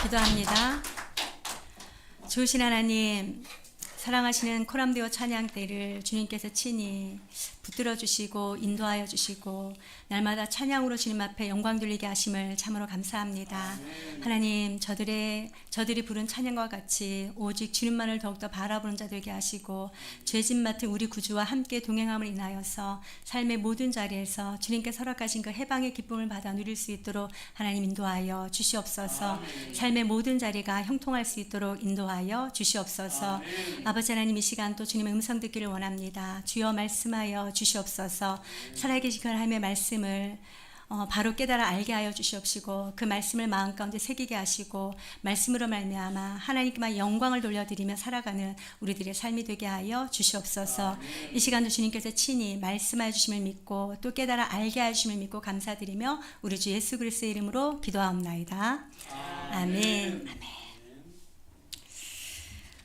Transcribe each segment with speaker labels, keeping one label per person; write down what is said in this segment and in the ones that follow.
Speaker 1: 기도합니다. 좋으신 하나님, 사랑하시는 코람데오 찬양대를 주님께서 친히 붙들어 주시고 인도하여 주시고 날마다 찬양으로 주님 앞에 영광 돌리게 하심을 참으로 감사합니다. 하나님, 저들이 부른 찬양과 같이 오직 주님만을 더욱더 바라보는 자 되게 하시고 죄짐 맡은 우리 구주와 함께 동행함을 인하여서 삶의 모든 자리에서 주님께 허락하신 그 해방의 기쁨을 받아 누릴 수 있도록 하나님 인도하여 주시옵소서. 삶의 모든 자리가 형통할 수 있도록 인도하여 주시옵소서. 아버지 하나님, 이 시간 또 주님의 음성 듣기를 원합니다. 주여 말씀하여 주시옵소서. 살아계신 하나님의 말씀을 바로 깨달아 알게 하여 주시옵시고 그 말씀을 마음 가운데 새기게 하시고 말씀으로 말미암아 하나님께만 영광을 돌려드리며 살아가는 우리들의 삶이 되게 하여 주시옵소서. 이 시간도 주님께서 친히 말씀하여 주심을 믿고 또 깨달아 알게 하여 주심을 믿고 감사드리며 우리 주 예수 그리스도의 이름으로 기도하옵나이다. 아멘. 아멘.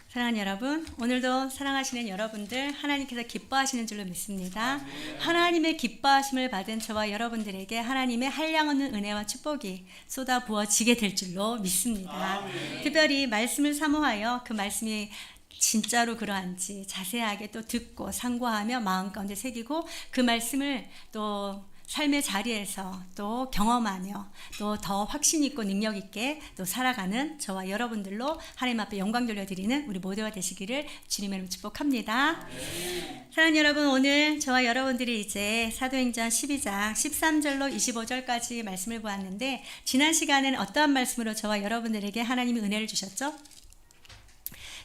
Speaker 1: 사랑하는 여러분, 오늘도 사랑하시는 여러분들 하나님께서 기뻐하시는 줄로 믿습니다. 하나님의 기뻐하심을 받은 저와 여러분들에게 하나님의 한량없는 은혜와 축복이 쏟아 부어지게 될 줄로 믿습니다. 특별히 말씀을 사모하여 그 말씀이 진짜로 그러한지 자세하게 또 듣고 상고하며 마음 가운데 새기고 그 말씀을 또 삶의 자리에서 또 경험하며 또 더 확신 있고 능력 있게 또 살아가는 저와 여러분들로 하나님 앞에 영광 돌려드리는 우리 모두가 되시기를 주님의 이름으로 축복합니다. 사랑하는 여러분, 오늘 저와 여러분들이 이제 사도행전 12장 13절로 25절까지 말씀을 보았는데 지난 시간에는 어떠한 말씀으로 저와 여러분들에게 하나님이 은혜를 주셨죠?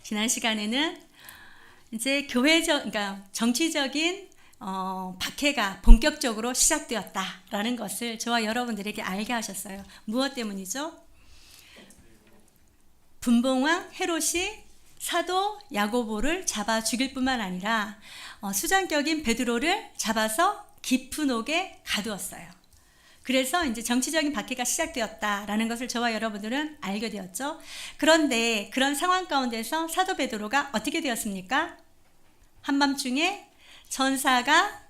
Speaker 1: 지난 시간에는 이제 그러니까 정치적인 박해가 본격적으로 시작되었다라는 것을 저와 여러분들에게 알게 하셨어요. 무엇 때문이죠? 분봉왕 헤롯이 사도 야고보를 잡아 죽일 뿐만 아니라 수장격인 베드로를 잡아서 깊은 옥에 가두었어요. 그래서 이제 정치적인 박해가 시작되었다라는 것을 저와 여러분들은 알게 되었죠. 그런데 그런 상황 가운데서 사도 베드로가 어떻게 되었습니까? 한밤중에 천사가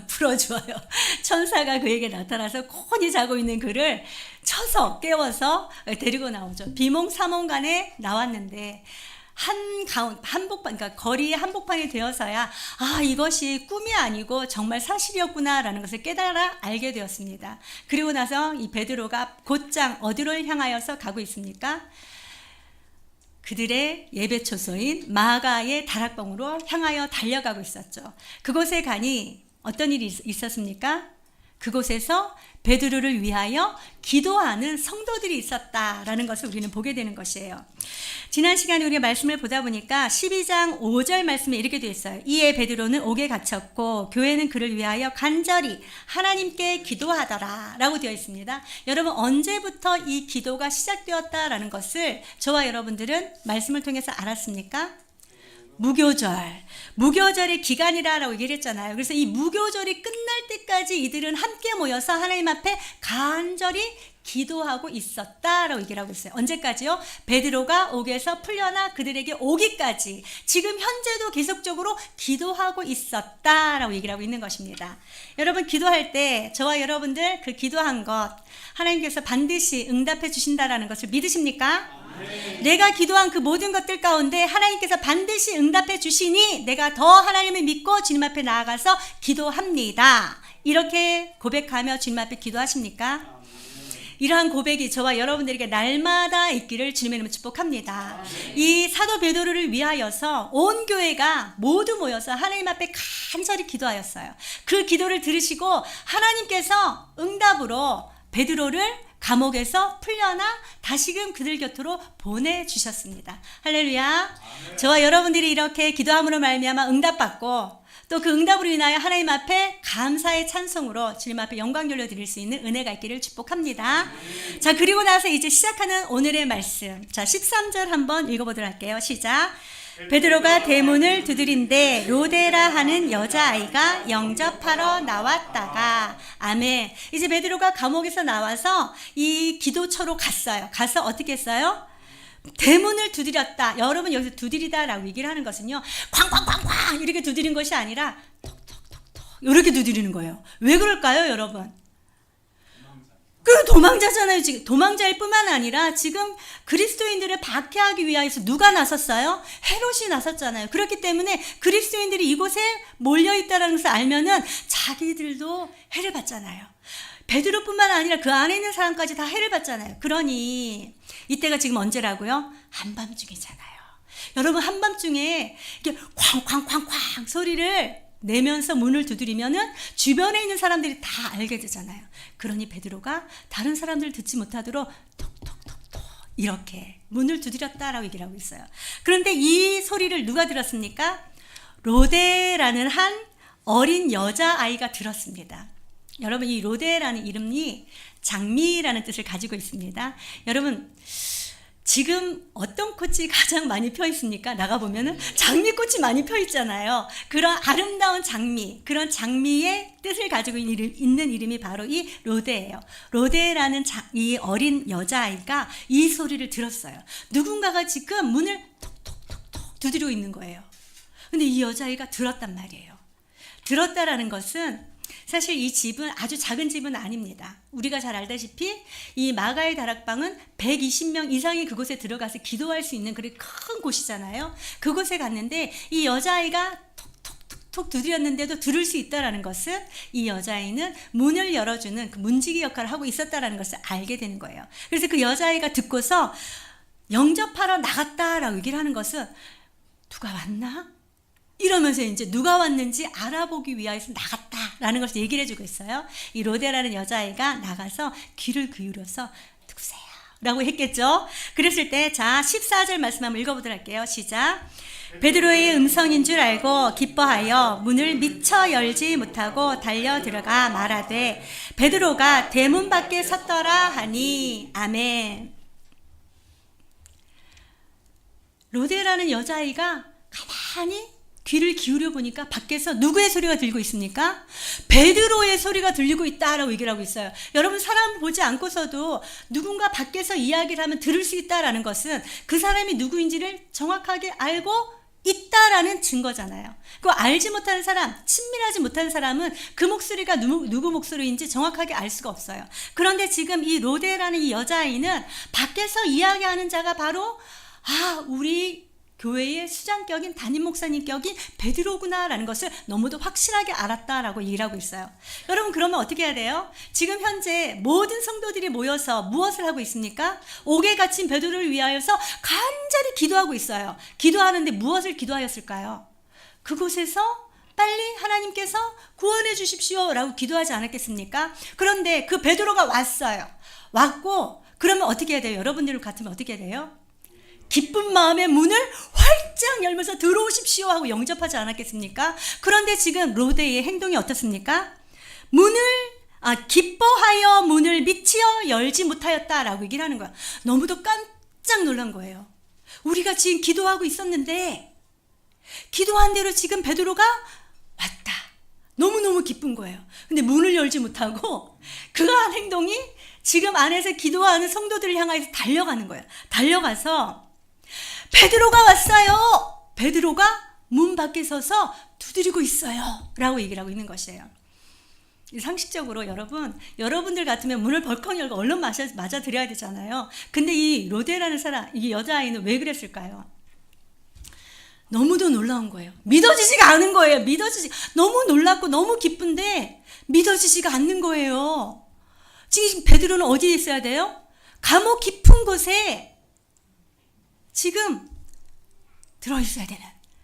Speaker 1: 풀어줘요. 천사가 그에게 나타나서 곤히 자고 있는 그를 쳐서 깨워서 데리고 나오죠. 비몽사몽간에 나왔는데 한복판, 그러니까 거리의 한복판이 되어서야 이것이 꿈이 아니고 정말 사실이었구나라는 것을 깨달아 알게 되었습니다. 그리고 나서 이 베드로가 곧장 어디로 향하여서 가고 있습니까? 그들의 예배 초소인 마가의 다락방으로 향하여 달려가고 있었죠. 그곳에 가니 어떤 일이 있었습니까? 그곳에서 베드로를 위하여 기도하는 성도들이 있었다라는 것을 우리는 보게 되는 것이에요. 지난 시간에 우리가 말씀을 보다 보니까 12장 5절 말씀에 이렇게 되어 있어요. 이에 베드로는 옥에 갇혔고 교회는 그를 위하여 간절히 하나님께 기도하더라 라고 되어 있습니다. 여러분, 언제부터 이 기도가 시작되었다라는 것을 저와 여러분들은 말씀을 통해서 알았습니까? 무교절의 기간이라고 얘기를 했잖아요. 그래서 이 무교절이 끝날 때까지 이들은 함께 모여서 하나님 앞에 간절히 기도하고 있었다라고 얘기를 하고 있어요. 언제까지요? 베드로가 옥에서 풀려나 그들에게 오기까지 지금 현재도 계속적으로 기도하고 있었다라고 얘기를 하고 있는 것입니다. 여러분, 기도할 때 저와 여러분들 그 기도한 것 하나님께서 반드시 응답해 주신다라는 것을 믿으십니까? 내가 기도한 그 모든 것들 가운데 하나님께서 반드시 응답해 주시니 내가 더 하나님을 믿고 주님 앞에 나아가서 기도합니다. 이렇게 고백하며 주님 앞에 기도하십니까? 이러한 고백이 저와 여러분들에게 날마다 있기를 주님의 이름으로 축복합니다. 이 사도 베드로를 위하여서 온 교회가 모두 모여서 하나님 앞에 간절히 기도하였어요. 그 기도를 들으시고 하나님께서 응답으로 베드로를 감옥에서 풀려나 다시금 그들 곁으로 보내주셨습니다. 할렐루야. 저와 여러분들이 이렇게 기도함으로 말미암아 응답받고 또 그 응답으로 인하여 하나님 앞에 감사의 찬송으로 주님 앞에 영광 돌려드릴 수 있는 은혜가 있기를 축복합니다. 자, 그리고 나서 이제 시작하는 오늘의 말씀. 자, 13절 한번 읽어보도록 할게요. 시작. 베드로가 대문을 두드린데 로데라 하는 여자아이가 영접하러 나왔다가, 아멘. 이제 베드로가 감옥에서 나와서 이 기도처로 갔어요. 가서 어떻게 했어요? 대문을 두드렸다. 여러분, 여기서 두드리다라고 얘기를 하는 것은요, 쾅쾅쾅쾅 이렇게 두드린 것이 아니라 톡톡톡톡 이렇게 두드리는 거예요. 왜 그럴까요, 여러분? 그 도망자잖아요. 지금 도망자일 뿐만 아니라 지금 그리스도인들을 박해하기 위하여서 누가 나섰어요? 헤롯이 나섰잖아요. 그렇기 때문에 그리스도인들이 이곳에 몰려 있다는 것을 알면은 자기들도 해를 받잖아요. 베드로뿐만 아니라 그 안에 있는 사람까지 다 해를 받잖아요. 그러니 이때가 지금 언제라고요? 한밤중이잖아요. 여러분, 한밤중에 이렇게 쾅쾅쾅쾅 소리를 내면서 문을 두드리면은 주변에 있는 사람들이 다 알게 되잖아요. 그러니 베드로가 다른 사람들 듣지 못하도록 톡톡톡톡 이렇게 문을 두드렸다라고 얘기를 하고 있어요. 그런데 이 소리를 누가 들었습니까? 로데라는 한 어린 여자아이가 들었습니다. 여러분, 이 로데라는 이름이 장미라는 뜻을 가지고 있습니다. 여러분, 지금 어떤 꽃이 가장 많이 펴 있습니까? 나가보면은 장미꽃이 많이 펴 있잖아요. 그런 아름다운 장미, 그런 장미의 뜻을 가지고 있는 이름이 바로 이 로데예요. 로데라는 이 어린 여자아이가 이 소리를 들었어요. 누군가가 지금 문을 톡톡톡톡 두드리고 있는 거예요. 근데 이 여자아이가 들었단 말이에요. 들었다라는 것은 사실 이 집은 아주 작은 집은 아닙니다. 우리가 잘 알다시피 이 마가의 다락방은 120명 이상이 그곳에 들어가서 기도할 수 있는 그런 큰 곳이잖아요. 그곳에 갔는데 이 여자아이가 톡톡톡톡 두드렸는데도 들을 수 있다는 것은 이 여자아이는 문을 열어주는 그 문지기 역할을 하고 있었다는 것을 알게 되는 거예요. 그래서 그 여자아이가 듣고서 영접하러 나갔다라고 얘기를 하는 것은 누가 왔나? 이러면서 이제 누가 왔는지 알아보기 위해서 나갔다라는 것을 얘기를 해주고 있어요. 이 로데라는 여자아이가 나가서 귀를 기울여서 누구세요? 라고 했겠죠. 그랬을 때 자 14절 말씀 한번 읽어보도록 할게요. 시작. 베드로의 음성인 줄 알고 기뻐하여 문을 미처 열지 못하고 달려 들어가 말하되 베드로가 대문 밖에 섰더라 하니 아멘. 로데라는 여자아이가 가만히 귀를 기울여 보니까 밖에서 누구의 소리가 들리고 있습니까? 베드로의 소리가 들리고 있다라고 얘기를 하고 있어요. 여러분, 사람 보지 않고서도 누군가 밖에서 이야기를 하면 들을 수 있다라는 것은 그 사람이 누구인지를 정확하게 알고 있다라는 증거잖아요. 그 알지 못하는 사람, 친밀하지 못하는 사람은 그 목소리가 누구 목소리인지 정확하게 알 수가 없어요. 그런데 지금 이 로데라는 이 여자아이는 밖에서 이야기하는 자가 바로 우리 교회의 수장격인 담임 목사님격인 베드로구나라는 것을 너무도 확실하게 알았다라고 얘기를 하고 있어요. 여러분, 그러면 어떻게 해야 돼요? 지금 현재 모든 성도들이 모여서 무엇을 하고 있습니까? 옥에 갇힌 베드로를 위하여서 간절히 기도하고 있어요. 기도하는데 무엇을 기도하였을까요? 그곳에서 빨리 하나님께서 구원해 주십시오 라고 기도하지 않았겠습니까? 그런데 그 베드로가 왔어요. 왔고 그러면 어떻게 해야 돼요? 여러분들 같으면 어떻게 해야 돼요? 기쁜 마음에 문을 활짝 열면서 들어오십시오 하고 영접하지 않았겠습니까? 그런데 지금 로데의 행동이 어떻습니까? 기뻐하여 문을 미치어 열지 못하였다라고 얘기를 하는 거야. 너무도 깜짝 놀란 거예요. 우리가 지금 기도하고 있었는데 기도한 대로 지금 베드로가 왔다. 너무너무 기쁜 거예요. 근데 문을 열지 못하고 그한 행동이 지금 안에서 기도하는 성도들을 향해서 달려가는 거예요. 달려가서 베드로가 왔어요. 베드로가 문 밖에 서서 두드리고 있어요 라고 얘기를 하고 있는 것이에요. 상식적으로 여러분들 같으면 문을 벌컥 열고 얼른 맞아드려야 되잖아요. 근데 이 로데라는 사람, 이 여자아이는 왜 그랬을까요? 너무도 놀라운 거예요. 믿어지지가 않은 거예요. 너무 놀랍고 너무 기쁜데 믿어지지가 않는 거예요. 지금 베드로는 어디에 있어야 돼요? 감옥 깊은 곳에 지금 들어있어야 되는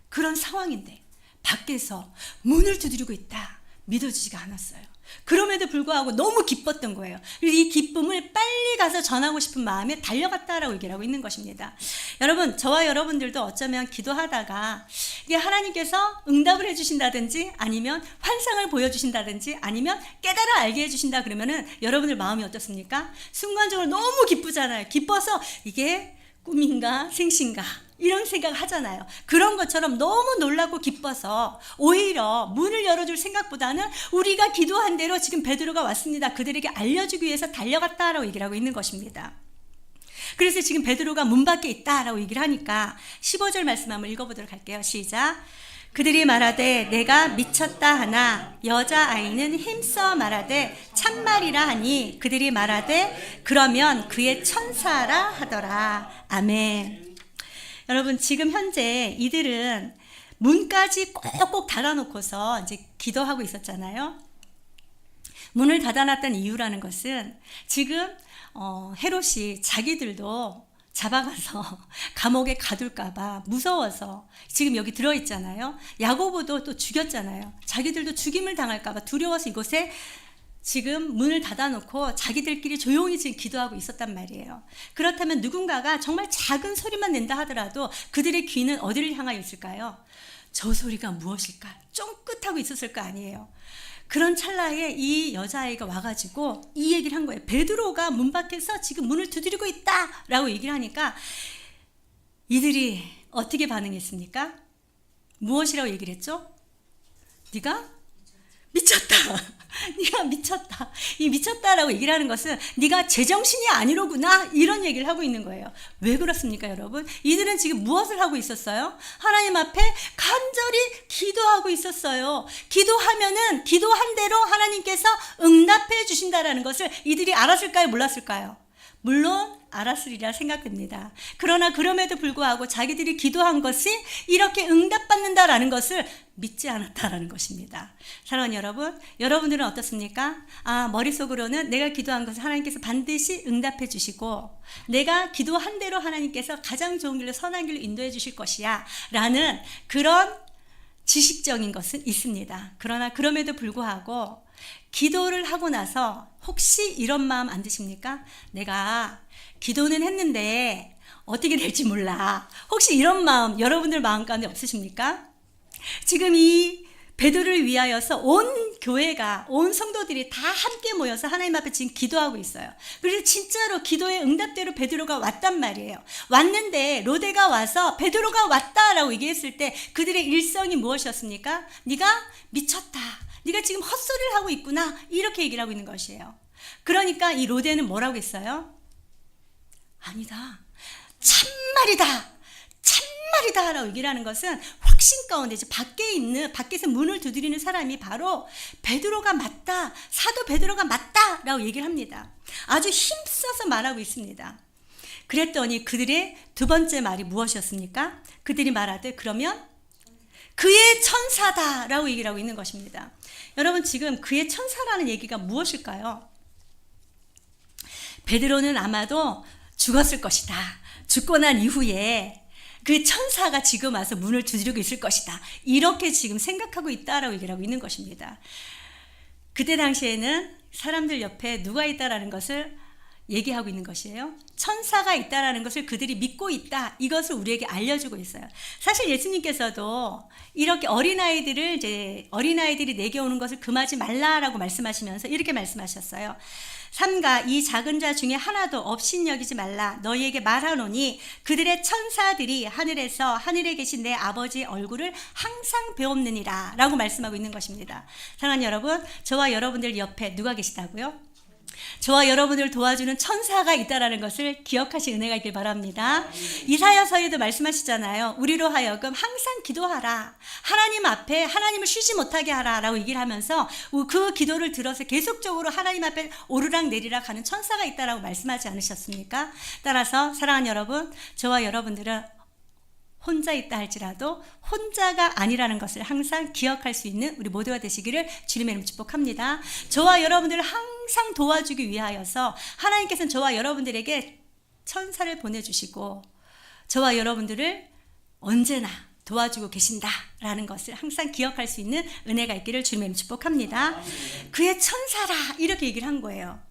Speaker 1: 그런 상황인데 밖에서 문을 두드리고 있다. 믿어지지가 않았어요. 그럼에도 불구하고 너무 기뻤던 거예요. 그래서 이 기쁨을 빨리 가서 전하고 싶은 마음에 달려갔다라고 얘기를 하고 있는 것입니다. 여러분, 저와 여러분들도 어쩌면 기도하다가 이게 하나님께서 응답을 해주신다든지 아니면 환상을 보여주신다든지 아니면 깨달아 알게 해주신다 그러면은 여러분들 마음이 어떻습니까? 순간적으로 너무 기쁘잖아요. 기뻐서 이게 꿈인가 생신가 이런 생각을 하잖아요. 그런 것처럼 너무 놀라고 기뻐서 오히려 문을 열어줄 생각보다는 우리가 기도한 대로 지금 베드로가 왔습니다. 그들에게 알려주기 위해서 달려갔다라고 얘기를 하고 있는 것입니다. 그래서 지금 베드로가 문 밖에 있다라고 얘기를 하니까 15절 말씀 한번 읽어보도록 할게요. 시작. 그들이 말하되 내가 미쳤다 하나 여자아이는 힘써 말하되 참말이라 하니 그들이 말하되 그러면 그의 천사라 하더라. 아멘. 여러분, 지금 현재 이들은 문까지 꼭꼭 닫아놓고서 이제 기도하고 있었잖아요. 문을 닫아놨던 이유라는 것은 지금 헤롯이 자기들도 잡아가서 감옥에 가둘까봐 무서워서 지금 여기 들어있잖아요. 야고보도 또 죽였잖아요. 자기들도 죽임을 당할까봐 두려워서 이곳에 지금 문을 닫아놓고 자기들끼리 조용히 지금 기도하고 있었단 말이에요. 그렇다면 누군가가 정말 작은 소리만 낸다 하더라도 그들의 귀는 어디를 향하여 있을까요? 저 소리가 무엇일까? 쫑긋하고 있었을 거 아니에요. 그런 찰나에 이 여자아이가 와가지고 이 얘기를 한 거예요. 베드로가 문 밖에서 지금 문을 두드리고 있다 라고 얘기를 하니까 이들이 어떻게 반응했습니까? 무엇이라고 얘기를 했죠? 네가 미쳤다. 네가 미쳤다. 이 미쳤다라고 얘기를 하는 것은 네가 제정신이 아니로구나 이런 얘기를 하고 있는 거예요. 왜 그렇습니까, 여러분? 이들은 지금 무엇을 하고 있었어요? 하나님 앞에 간절히 기도하고 있었어요. 기도하면은 기도한 대로 하나님께서 응답해 주신다라는 것을 이들이 알았을까요, 몰랐을까요? 물론 알았으리라 생각됩니다. 그러나 그럼에도 불구하고 자기들이 기도한 것이 이렇게 응답받는다라는 것을 믿지 않았다라는 것입니다. 사랑하는 여러분, 여러분들은 어떻습니까? 머릿속으로는 내가 기도한 것을 하나님께서 반드시 응답해 주시고 내가 기도한 대로 하나님께서 가장 좋은 길로 선한 길로 인도해 주실 것이야 라는 그런 지식적인 것은 있습니다. 그러나 그럼에도 불구하고 기도를 하고 나서 혹시 이런 마음 안 드십니까? 내가 기도는 했는데 어떻게 될지 몰라. 혹시 이런 마음 여러분들 마음 가운데 없으십니까? 지금 이 베드로를 위하여서 온 교회가, 온 성도들이 다 함께 모여서 하나님 앞에 지금 기도하고 있어요. 그래서 진짜로 기도의 응답대로 베드로가 왔단 말이에요. 왔는데 로데가 와서 베드로가 왔다라고 얘기했을 때 그들의 일성이 무엇이었습니까? 네가 미쳤다. 네가 지금 헛소리를 하고 있구나. 이렇게 얘기를 하고 있는 것이에요. 그러니까 이 로데는 뭐라고 했어요? 아니다. 참말이다. 참말이다 라고 얘기를 하는 것은 확신 가운데 이제 밖에서 문을 두드리는 사람이 바로 베드로가 맞다. 사도 베드로가 맞다 라고 얘기를 합니다. 아주 힘써서 말하고 있습니다. 그랬더니 그들의 두 번째 말이 무엇이었습니까? 그들이 말하되 그러면 그의 천사다 라고 얘기를 하고 있는 것입니다. 여러분, 지금 그의 천사라는 얘기가 무엇일까요? 베드로는 아마도 죽었을 것이다. 죽고 난 이후에 그 천사가 지금 와서 문을 두드리고 있을 것이다. 이렇게 지금 생각하고 있다라고 얘기를 하고 있는 것입니다. 그때 당시에는 사람들 옆에 누가 있다라는 것을 얘기하고 있는 것이에요. 천사가 있다라는 것을 그들이 믿고 있다. 이것을 우리에게 알려주고 있어요. 사실 예수님께서도 이렇게 어린아이들이 내게 오는 것을 금하지 말라라고 말씀하시면서 이렇게 말씀하셨어요. 삼가 이 작은 자 중에 하나도 업신여기지 말라. 너희에게 말하노니 그들의 천사들이 하늘에서 하늘에 계신 내 아버지의 얼굴을 항상 배옵느니라 라고 말씀하고 있는 것입니다. 사랑하는 여러분, 저와 여러분들 옆에 누가 계시다고요? 저와 여러분을 도와주는 천사가 있다라는 것을 기억하실 은혜가 있길 바랍니다. 이사야서에도 말씀하시잖아요. 우리로 하여금 항상 기도하라. 하나님 앞에 하나님을 쉬지 못하게 하라 라고 얘기를 하면서 그 기도를 들어서 계속적으로 하나님 앞에 오르락 내리락 하는 천사가 있다라고 말씀하지 않으셨습니까? 따라서 사랑하는 여러분, 저와 여러분들은 혼자 있다 할지라도 혼자가 아니라는 것을 항상 기억할 수 있는 우리 모두가 되시기를 주님의 이름으로 축복합니다. 저와 여러분들을 항상 도와주기 위하여서 하나님께서는 저와 여러분들에게 천사를 보내주시고 저와 여러분들을 언제나 도와주고 계신다라는 것을 항상 기억할 수 있는 은혜가 있기를 주님의 이름으로 축복합니다. 그의 천사라 이렇게 얘기를 한 거예요.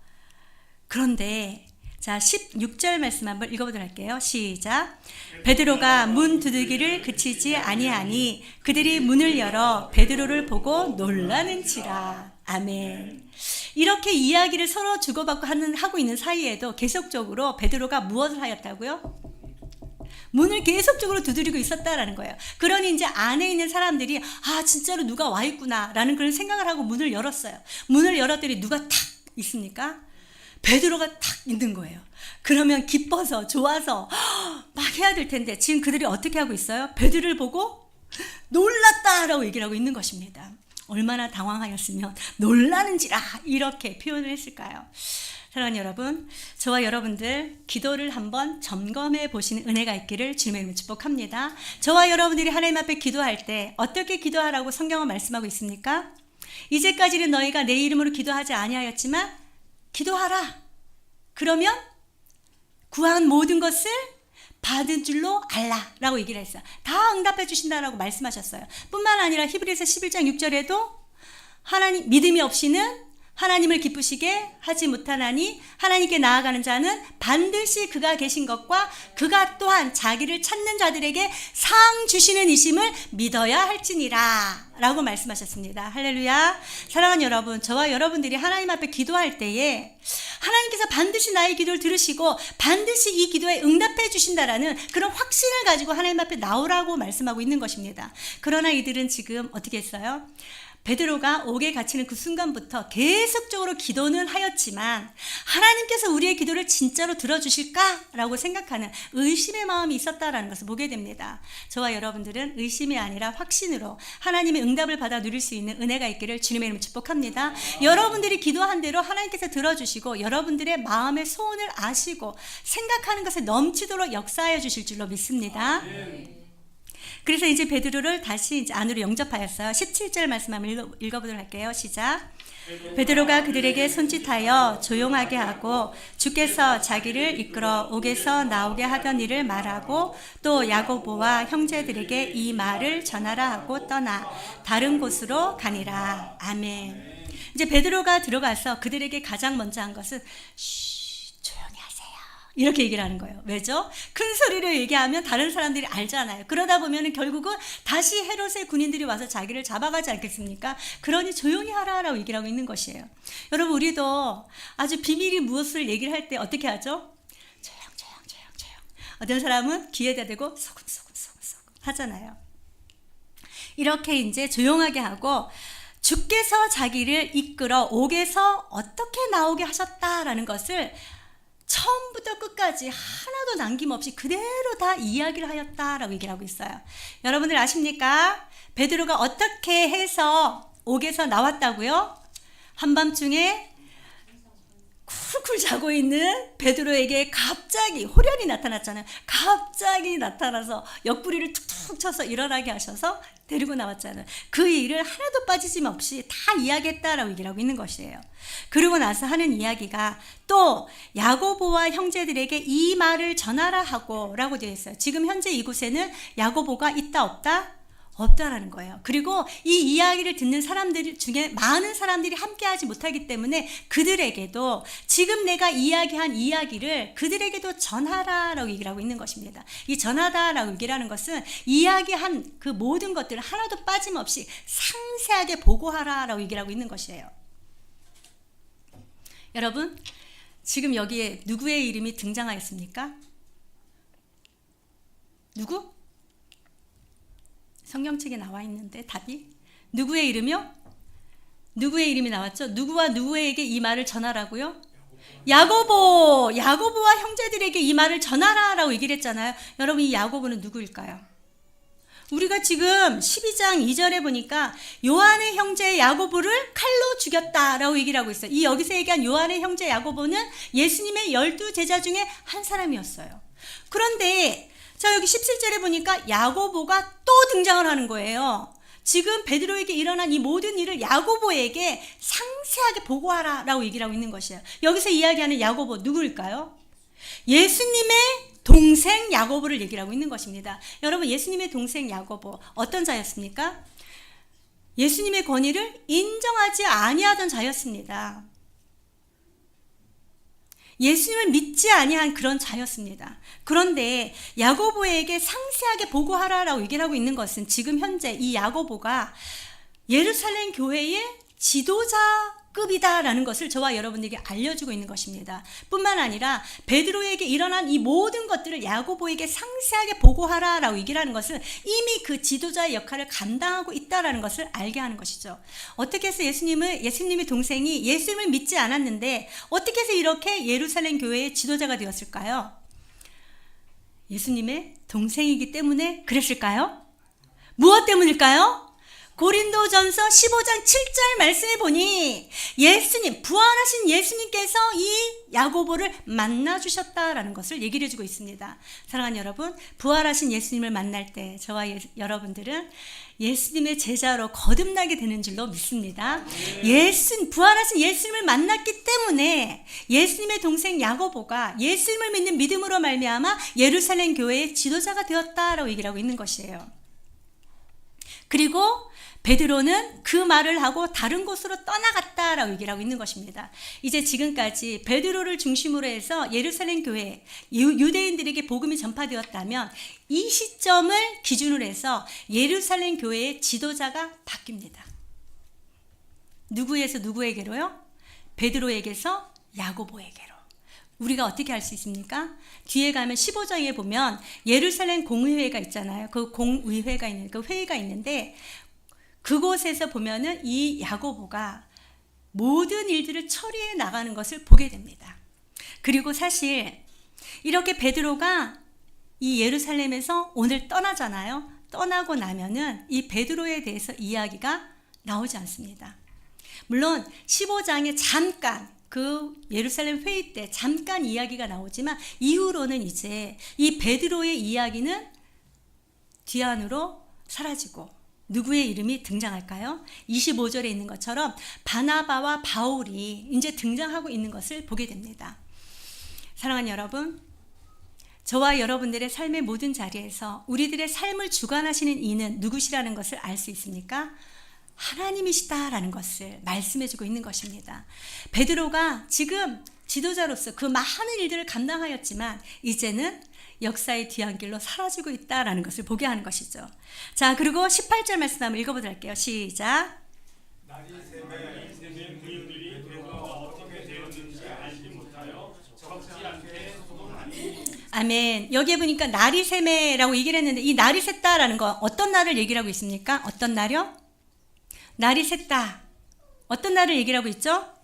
Speaker 1: 그런데 자, 16절 말씀 한번 읽어보도록 할게요. 시작. 베드로가 문 두들기를 그치지 아니하니 그들이 문을 열어 베드로를 보고 놀라는지라. 아멘. 이렇게 이야기를 서로 주고받고 하고 있는 사이에도 계속적으로 베드로가 무엇을 하였다고요? 문을 계속적으로 두드리고 있었다라는 거예요. 그러니 이제 안에 있는 사람들이 진짜로 누가 와 있구나 라는 그런 생각을 하고 문을 열었어요. 문을 열었더니 누가 탁 있습니까? 베드로가 탁 있는 거예요. 그러면 기뻐서 좋아서 막 해야 될 텐데 지금 그들이 어떻게 하고 있어요? 베드로를 보고 놀랐다라고 얘기를 하고 있는 것입니다. 얼마나 당황하였으면 놀라는지라 이렇게 표현을 했을까요? 사랑하는 여러분, 저와 여러분들 기도를 한번 점검해 보시는 은혜가 있기를 주님의 이름으로 축복합니다. 저와 여러분들이 하나님 앞에 기도할 때 어떻게 기도하라고 성경은 말씀하고 있습니까? 이제까지는 너희가 내 이름으로 기도하지 아니하였지만 기도하라. 그러면 구한 모든 것을 받은 줄로 알라라고 얘기를 했어요. 다 응답해 주신다라고 말씀하셨어요. 뿐만 아니라 히브리서 11장 6절에도 하나님 믿음이 없이는 하나님을 기쁘시게 하지 못하나니 하나님께 나아가는 자는 반드시 그가 계신 것과 그가 또한 자기를 찾는 자들에게 상 주시는 이심을 믿어야 할지니라 라고 말씀하셨습니다. 할렐루야. 사랑하는 여러분, 저와 여러분들이 하나님 앞에 기도할 때에 하나님께서 반드시 나의 기도를 들으시고 반드시 이 기도에 응답해 주신다라는 그런 확신을 가지고 하나님 앞에 나오라고 말씀하고 있는 것입니다. 그러나 이들은 지금 어떻게 했어요? 베드로가 옥에 갇히는 그 순간부터 계속적으로 기도는 하였지만 하나님께서 우리의 기도를 진짜로 들어주실까라고 생각하는 의심의 마음이 있었다라는 것을 보게 됩니다. 저와 여러분들은 의심이 아니라 확신으로 하나님의 응답을 받아 누릴 수 있는 은혜가 있기를 주님의 이름으로 축복합니다. 여러분들이 기도한 대로 하나님께서 들어주시고 여러분들의 마음의 소원을 아시고 생각하는 것에 넘치도록 역사하여 주실 줄로 믿습니다. 그래서 이제 베드로를 다시 이제 안으로 영접하였어요. 17절 말씀 한번 읽어보도록 할게요. 시작. 베드로가 그들에게 손짓하여 조용하게 하고 주께서 자기를 이끌어 옥에서 나오게 하던 일을 말하고 또 야고보와 형제들에게 이 말을 전하라 하고 떠나 다른 곳으로 가니라. 아멘. 이제 베드로가 들어가서 그들에게 가장 먼저 한 것은 이렇게 얘기를 하는 거예요. 왜죠? 큰 소리로 얘기하면 다른 사람들이 알잖아요. 그러다 보면 결국은 다시 헤롯의 군인들이 와서 자기를 잡아가지 않겠습니까? 그러니 조용히 하라라고 얘기를 하고 있는 것이에요. 여러분, 우리도 아주 비밀이 무엇을 얘기를 할 때 어떻게 하죠? 조용. 어떤 사람은 귀에다 대고 소금 하잖아요. 이렇게 이제 조용하게 하고 주께서 자기를 이끌어 옥에서 어떻게 나오게 하셨다라는 것을 처음부터 끝까지 하나도 남김없이 그대로 다 이야기를 하였다라고 얘기를 하고 있어요. 여러분들 아십니까? 베드로가 어떻게 해서 옥에서 나왔다고요? 한밤중에 쿨쿨 자고 있는 베드로에게 갑자기 호련이 나타났잖아요. 갑자기 나타나서 옆구리를 툭툭 쳐서 일어나게 하셔서 데리고 나왔잖아요. 그 일을 하나도 빠지짐 없이 다 이야기했다라고 얘기를 하고 있는 것이에요. 그러고 나서 하는 이야기가 또 야고보와 형제들에게 이 말을 전하라 하고 라고 되어 있어요. 지금 현재 이곳에는 야고보가 있다 없다? 없다라는 거예요. 그리고 이 이야기를 듣는 사람들 중에 많은 사람들이 함께하지 못하기 때문에 그들에게도 지금 내가 이야기한 이야기를 그들에게도 전하라라고 얘기를 하고 있는 것입니다. 이 전하다라고 얘기를 하는 것은 이야기한 그 모든 것들을 하나도 빠짐없이 상세하게 보고하라라고 얘기를 하고 있는 것이에요. 여러분, 지금 여기에 누구의 이름이 등장하였습니까? 누구? 성경책에 나와 있는데 답이 누구의 이름이요? 누구의 이름이 나왔죠? 누구와 누구에게 이 말을 전하라고요? 야고보와 형제들에게 이 말을 전하라라고 얘기를 했잖아요. 여러분, 이 야고보는 누구일까요? 우리가 지금 12장 2절에 보니까 요한의 형제 야고보를 칼로 죽였다라고 얘기를 하고 있어요. 이 여기서 얘기한 요한의 형제 야고보는 예수님의 12제자 중에 한 사람이었어요. 그런데 자, 여기 17절에 보니까 야고보가 또 등장을 하는 거예요. 지금 베드로에게 일어난 이 모든 일을 야고보에게 상세하게 보고하라 라고 얘기를 하고 있는 것이에요. 여기서 이야기하는 야고보 누구일까요? 예수님의 동생 야고보를 얘기를 하고 있는 것입니다. 여러분, 예수님의 동생 야고보 어떤 자였습니까? 예수님의 권위를 인정하지 아니하던 자였습니다. 예수님을 믿지 아니한 그런 자였습니다. 그런데 야고보에게 상세하게 보고하라라고 얘기를 하고 있는 것은 지금 현재 이 야고보가 예루살렘 교회의 지도자급이다라는 것을 저와 여러분들에게 알려주고 있는 것입니다. 뿐만 아니라 베드로에게 일어난 이 모든 것들을 야고보에게 상세하게 보고하라라고 얘기를 하는 것은 이미 그 지도자의 역할을 감당하고 있다라는 것을 알게 하는 것이죠. 어떻게 해서 예수님의 동생이 예수님을 믿지 않았는데 어떻게 해서 이렇게 예루살렘 교회의 지도자가 되었을까요? 예수님의 동생이기 때문에 그랬을까요? 무엇 때문일까요? 고린도전서 15장 7절 말씀해 보니 예수님, 부활하신 예수님께서 이 야고보를 만나주셨다라는 것을 얘기를 해주고 있습니다. 사랑하는 여러분, 부활하신 예수님을 만날 때 저와 여러분들은 예수님의 제자로 거듭나게 되는 줄로 믿습니다. 부활하신 예수님을 만났기 때문에 예수님의 동생 야고보가 예수님을 믿는 믿음으로 말미암아 예루살렘 교회의 지도자가 되었다라고 얘기를 하고 있는 것이에요. 그리고 베드로는 그 말을 하고 다른 곳으로 떠나갔다라고 얘기를 하고 있는 것입니다. 이제 지금까지 베드로를 중심으로 해서 예루살렘 교회, 유대인들에게 복음이 전파되었다면 이 시점을 기준으로 해서 예루살렘 교회의 지도자가 바뀝니다. 누구에서 누구에게로요? 베드로에게서 야고보에게로. 우리가 어떻게 할 수 있습니까? 뒤에 가면 15장에 보면 예루살렘 공의회가 있잖아요. 그 공의회가 있는, 그 회의가 있는데 그곳에서 보면은 이 야고보가 모든 일들을 처리해 나가는 것을 보게 됩니다. 그리고 사실 이렇게 베드로가 이 예루살렘에서 오늘 떠나잖아요. 떠나고 나면은 이 베드로에 대해서 이야기가 나오지 않습니다. 물론 15장에 잠깐 그 예루살렘 회의 때 잠깐 이야기가 나오지만 이후로는 이제 이 베드로의 이야기는 뒤안으로 사라지고 누구의 이름이 등장할까요? 25절에 있는 것처럼 바나바와 바울이 이제 등장하고 있는 것을 보게 됩니다. 사랑하는 여러분, 저와 여러분들의 삶의 모든 자리에서 우리들의 삶을 주관하시는 이는 누구시라는 것을 알 수 있습니까? 하나님이시다라는 것을 말씀해주고 있는 것입니다. 베드로가 지금 지도자로서 그 많은 일들을 감당하였지만 이제는 역사의 뒤안길로 사라지고 있다라는 것을 보게 하는 것이죠. 자, 그리고 18절 말씀 한번 읽어보도록 할게요. 시작.
Speaker 2: 날이 새매 무리들이 베드로가 어떻게 되었는지 알지 못하여 적지 않게 소동하니.
Speaker 1: 아멘. 여기에 보니까 날이 새매라고 얘기를 했는데 이 날이 샜다라는 거 어떤 날을 얘기를 하고 있습니까? 어떤 날이요? 날이 샜다. 어떤 날을 얘기를 하고 있죠?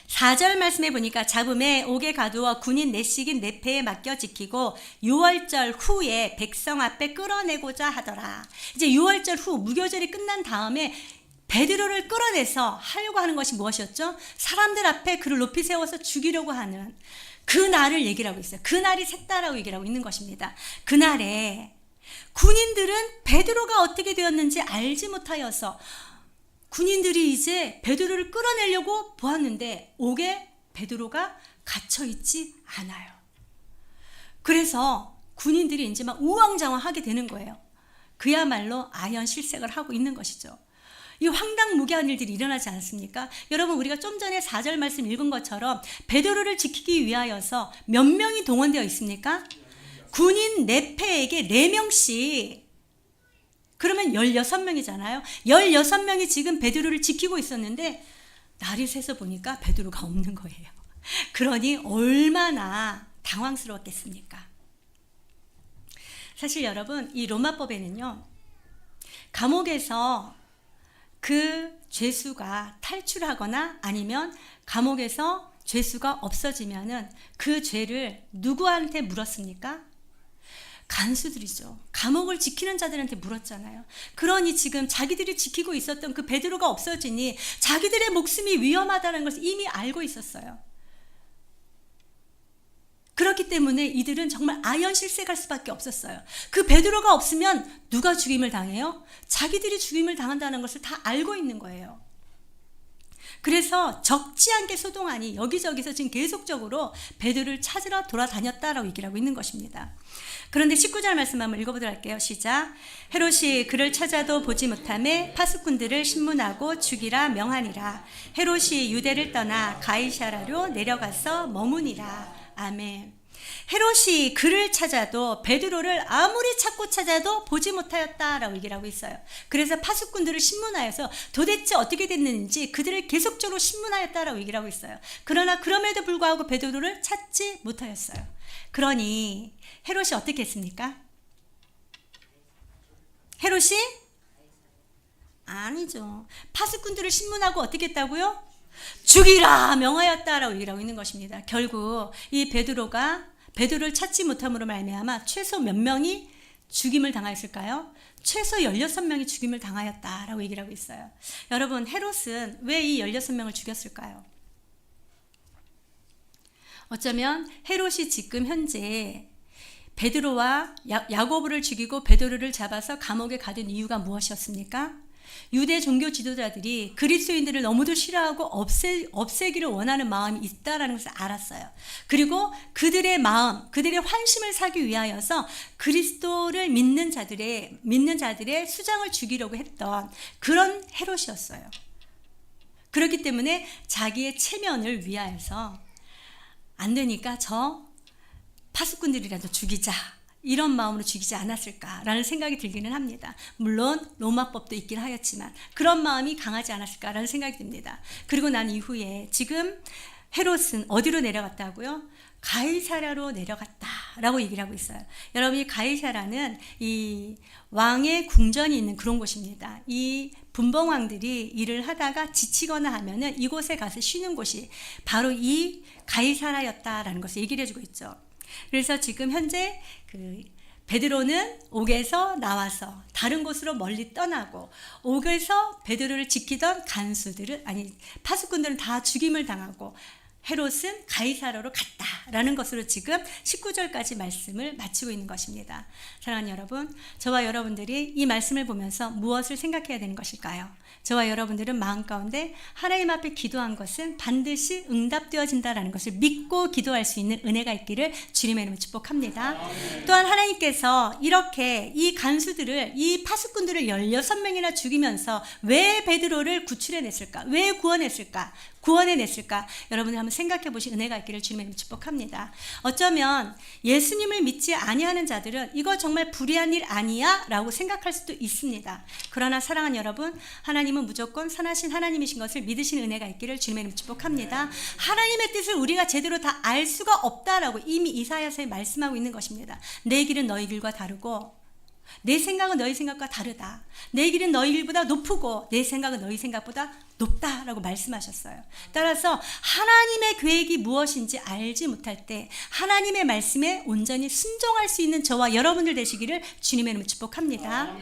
Speaker 1: 4절 말씀해 보니까 잡음에 옥에 가두어 군인 내식인 내패에 맡겨 지키고 6월절 후에 백성 앞에 끌어내고자 하더라. 이제 6월절 후 무교절이 끝난 다음에 베드로를 끌어내서 하려고 하는 것이 무엇이었죠? 사람들 앞에 그를 높이 세워서 죽이려고 하는 그 날을 얘기를 하고 있어요. 그 날이 샜다라고 얘기를 하고 있는 것입니다. 그날에 군인들은 베드로가 어떻게 되었는지 알지 못하여서 군인들이 이제 베드로를 끌어내려고 보았는데 옥에 베드로가 갇혀있지 않아요. 그래서 군인들이 이제 막 우왕좌왕하게 되는 거예요. 그야말로 아연실색을 하고 있는 것이죠. 이 황당무계한 일들이 일어나지 않습니까? 여러분, 우리가 좀 전에 4절 말씀 읽은 것처럼 베드로를 지키기 위하여서 몇 명이 동원되어 있습니까? 군인 내패에게 4명씩, 그러면 16명이잖아요. 16명이 지금 베드로를 지키고 있었는데 날이 새서 보니까 베드로가 없는 거예요. 그러니 얼마나 당황스러웠겠습니까? 사실 여러분, 이 로마법에는요, 감옥에서 그 죄수가 탈출하거나 아니면 감옥에서 죄수가 없어지면은 그 죄를 누구한테 물었습니까? 간수들이죠. 감옥을 지키는 자들한테 물었잖아요. 그러니 지금 자기들이 지키고 있었던 그 베드로가 없어지니 자기들의 목숨이 위험하다는 것을 이미 알고 있었어요. 그렇기 때문에 이들은 정말 아연실색할 수밖에 없었어요. 그 베드로가 없으면 누가 죽임을 당해요? 자기들이 죽임을 당한다는 것을 다 알고 있는 거예요. 그래서 적지 않게 소동하니 여기저기서 지금 계속적으로 베드로를 찾으러 돌아다녔다라고 얘기를 하고 있는 것입니다. 그런데 19절 말씀 한번 읽어보도록 할게요. 시작. 헤롯이 그를 찾아도 보지 못하매 파수꾼들을 신문하고 죽이라 명하니라. 헤롯이 유대를 떠나 가이사라로 내려가서 머무니라. 아멘. 헤롯이 그를 찾아도 베드로를 아무리 찾고 찾아도 보지 못하였다라고 얘기를 하고 있어요. 그래서 파수꾼들을 신문하여서 도대체 어떻게 됐는지 그들을 계속적으로 신문하였다라고 얘기를 하고 있어요. 그러나 그럼에도 불구하고 베드로를 찾지 못하였어요. 그러니 헤롯이 어떻게 했습니까? 헤롯이? 아니죠. 파수꾼들을 신문하고 어떻게 했다고요? 죽이라 명하였다라고 얘기를 하고 있는 것입니다. 결국 이 베드로를 찾지 못함으로 말미암아 최소 몇 명이 죽임을 당하였을까요? 최소 16명이 죽임을 당하였다라고 얘기를 하고 있어요. 여러분, 헤롯은 왜 이 16명을 죽였을까요? 어쩌면 헤롯이 지금 현재 베드로와 야고보를 죽이고 베드로를 잡아서 감옥에 가둔 이유가 무엇이었습니까? 유대 종교 지도자들이 그리스도인들을 너무도 싫어하고 없애기를 원하는 마음이 있다라는 것을 알았어요. 그리고 그들의 마음, 그들의 환심을 사기 위하여서 그리스도를 믿는 자들의 수장을 죽이려고 했던 그런 헤롯이었어요. 그렇기 때문에 자기의 체면을 위하여서 안 되니까 저 파수꾼들이라도 죽이자, 이런 마음으로 죽이지 않았을까라는 생각이 들기는 합니다. 물론 로마법도 있긴 하였지만 그런 마음이 강하지 않았을까라는 생각이 듭니다. 그리고 난 이후에 지금 헤롯은 어디로 내려갔다고요? 가이사랴로 내려갔다라고 얘기를 하고 있어요. 여러분, 이 가이사랴는 이 왕의 궁전이 있는 그런 곳입니다. 이 분봉왕들이 일을 하다가 지치거나 하면은 이곳에 가서 쉬는 곳이 바로 이 가이사랴였다라는 것을 얘기를 해주고 있죠. 그래서 지금 현재 그 베드로는 옥에서 나와서 다른 곳으로 멀리 떠나고, 옥에서 베드로를 지키던 파수꾼들은 다 죽임을 당하고, 헤롯은 가이사랴로 갔다라는 것으로 지금 19절까지 말씀을 마치고 있는 것입니다. 사랑하는 여러분, 저와 여러분들이 이 말씀을 보면서 무엇을 생각해야 되는 것일까요? 저와 여러분들은 마음 가운데 하나님 앞에 기도한 것은 반드시 응답되어진다라는 것을 믿고 기도할 수 있는 은혜가 있기를 주님의 이름으로 축복합니다. 또한 하나님께서 이렇게 이 간수들을, 이 파수꾼들을 16명이나 죽이면서 왜 베드로를 구출해냈을까? 왜 구원해냈을까? 여러분들 한번 생각해 보신 은혜가 있기를 주님의 이름으로 축복합니다. 어쩌면 예수님을 믿지 아니하는 자들은 이거 정말 불의한 일 아니야? 라고 생각할 수도 있습니다. 그러나 사랑하는 여러분, 하나님은 무조건 선하신 하나님이신 것을 믿으시는 은혜가 있기를 주님의 이름으로 축복합니다. 하나님의 뜻을 우리가 제대로 다 알 수가 없다라고 이미 이사야서에 말씀하고 있는 것입니다. 내 길은 너희 길과 다르고 내 생각은 너희 생각과 다르다. 내 길은 너희 길보다 높고 내 생각은 너희 생각보다 높다라고 말씀하셨어요. 따라서 하나님의 계획이 무엇인지 알지 못할 때 하나님의 말씀에 온전히 순종할 수 있는 저와 여러분들 되시기를 주님의 이름으로 축복합니다.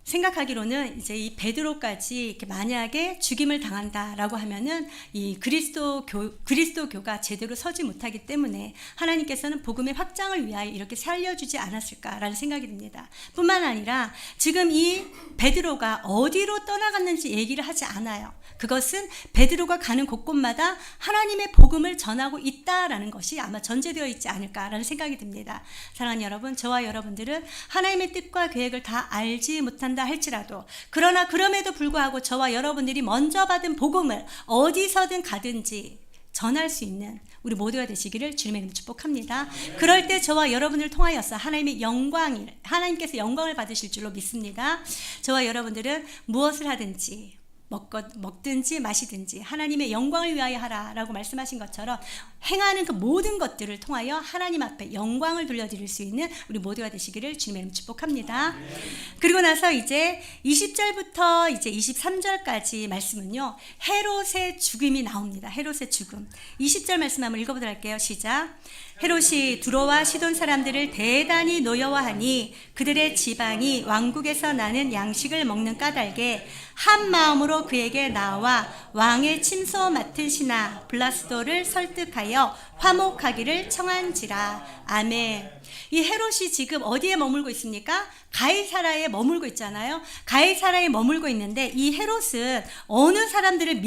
Speaker 1: 생각하기로는 이제 이 베드로까지 이렇게 만약에 죽임을 당한다라고 하면은 이 그리스도교가 제대로 서지 못하기 때문에 하나님께서는 복음의 확장을 위하여 이렇게 살려주지 않았을까라는 생각이 듭니다. 뿐만 아니라 지금 이 베드로가 어디로 떠나갔는지 얘기를 하지 않아요. 그것은 베드로가 가는 곳곳마다 하나님의 복음을 전하고 있다라는 것이 아마 전제되어 있지 않을까라는 생각이 듭니다. 사랑하는 여러분, 저와 여러분들은 하나님의 뜻과 계획을 다 알지 못한다 할지라도, 그러나 그럼에도 불구하고 저와 여러분들이 먼저 받은 복음을 어디서든 가든지 전할 수 있는 우리 모두가 되시기를 주님의 이름으로 축복합니다. 그럴 때 저와 여러분을 통하여서 하나님께서 영광을 받으실 줄로 믿습니다. 저와 여러분들은 무엇을 하든지 먹든지 마시든지 하나님의 영광을 위하여 하라라고 말씀하신 것처럼 행하는 그 모든 것들을 통하여 하나님 앞에 영광을 돌려드릴 수 있는 우리 모두가 되시기를 주님의 이름 축복합니다. 그리고 나서 이제 20절부터 이제 23절까지 말씀은요, 헤롯의 죽음이 나옵니다. 헤롯의 죽음. 20절 말씀 한번 읽어보도록 할게요. 시작. 헤롯이 두로와 시돈 사람들을 대단히 노여워하니 그들의 지방이 왕국에서 나는 양식을 먹는 까닭에 한 마음으로 그에게 나와 왕의 침소 맡은 신하 블라스도를 설득하여 화목하기를 청한지라. 아멘. 이 헤롯이 지금 어디에 머물고 있습니까? 가이사랴에 머물고 있잖아요. 가이사랴에 머물고 있는데 이 헤롯은 어느 사람들을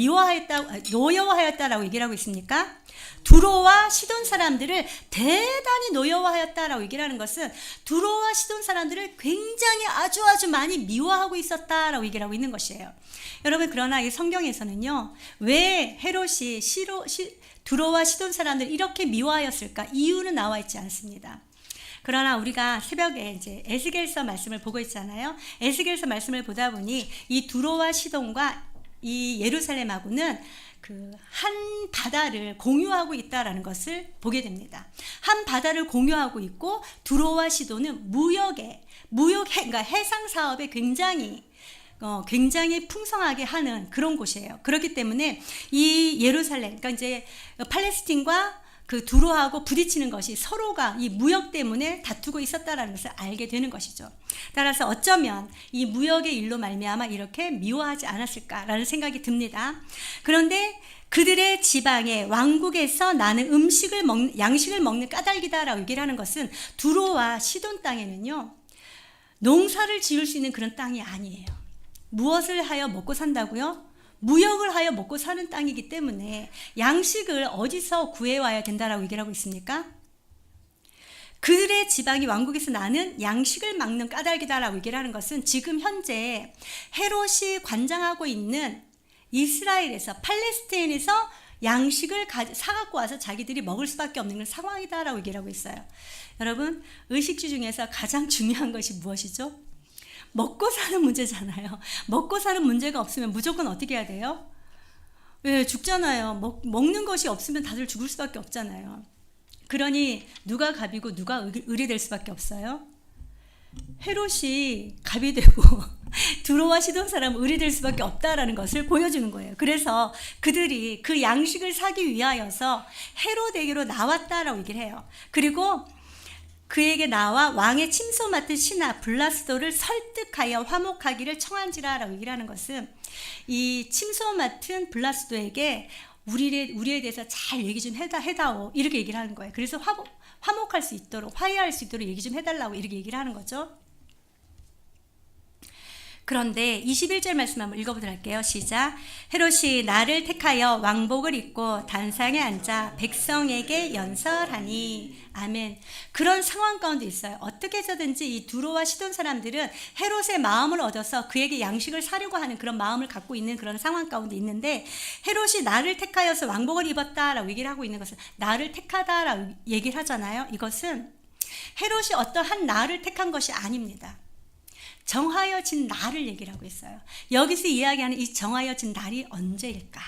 Speaker 1: 노여워하였다라고 얘기를 하고 있습니까? 두로와 시돈 사람들을 대단히 노여워하였다라고 얘기를 하는 것은 두로와 시돈 사람들을 굉장히 아주 많이 미워하고 있었다라고 얘기를 하고 있는 것이에요. 여러분, 그러나 이 성경에서는요, 왜 헤롯이 두로와 시돈 사람들을 이렇게 미워하였을까? 이유는 나와 있지 않습니다. 그러나 우리가 새벽에 이제 에스겔서 말씀을 보고 있잖아요. 에스겔서 말씀을 보다 보니 이 두로와 시돈과 이 예루살렘하고는 그 한 바다를 공유하고 있다라는 것을 보게 됩니다. 한 바다를 공유하고 있고 두로와 시돈은 그러니까 해상 사업에 굉장히 풍성하게 하는 그런 곳이에요. 그렇기 때문에 이 예루살렘, 그러니까 이제 팔레스틴과 그 두로하고 부딪히는 것이 서로가 이 무역 때문에 다투고 있었다라는 것을 알게 되는 것이죠. 따라서 어쩌면 이 무역의 일로 말미암아 이렇게 미워하지 않았을까라는 생각이 듭니다. 그런데 그들의 지방에 왕국에서 나는 양식을 먹는 까닭이다라고 얘기를 하는 것은 두로와 시돈 땅에는요, 농사를 지을 수 있는 그런 땅이 아니에요. 무엇을 하여 먹고 산다고요? 무역을 하여 먹고 사는 땅이기 때문에 양식을 어디서 구해와야 된다라고 얘기를 하고 있습니까? 그들의 지방이 왕국에서 나는 양식을 막는 까닭이다라고 얘기를 하는 것은 지금 현재 헤롯이 관장하고 있는 이스라엘에서, 팔레스타인에서 양식을 사갖고 와서 자기들이 먹을 수밖에 없는 그런 상황이다라고 얘기를 하고 있어요. 여러분, 의식주 중에서 가장 중요한 것이 무엇이죠? 먹고 사는 문제잖아요. 먹고 사는 문제가 없으면 무조건 어떻게 해야 돼요? 왜 죽잖아요. 먹는 것이 없으면 다들 죽을 수밖에 없잖아요. 그러니 누가 갑이고 누가 을이 될 수밖에 없어요? 헤롯이 갑이 되고 두로와 시돈 사람은 을이 될 수밖에 없다라는 것을 보여주는 거예요. 그래서 그들이 그 양식을 사기 위하여서 헤롯에게로 나왔다라고 얘기를 해요. 그리고 그에게 나와 왕의 침소 맡은 신하 블라스도를 설득하여 화목하기를 청한지라라고 얘기를 하는 것은, 이 침소 맡은 블라스도에게 우리에 대해서 잘 얘기 좀 해다오 이렇게 얘기를 하는 거예요. 그래서 화목할 수 있도록, 화해할 수 있도록 얘기 좀 해달라고 이렇게 얘기를 하는 거죠. 그런데 21절 말씀 한번 읽어보도록 할게요. 시작. 헤롯이 나를 택하여 왕복을 입고 단상에 앉아 백성에게 연설하니. 아멘. 그런 상황 가운데 있어요. 어떻게 해서든지 이 두로와 시돈 사람들은 헤롯의 마음을 얻어서 그에게 양식을 사려고 하는 그런 마음을 갖고 있는 그런 상황 가운데 있는데, 헤롯이 나를 택하여서 왕복을 입었다라고 얘기를 하고 있는 것은, 나를 택하다라고 얘기를 하잖아요. 이것은 헤롯이 어떠한 나를 택한 것이 아닙니다. 정하여진 날을 얘기를 하고 있어요. 여기서 이야기하는 이 정하여진 날이 언제일까?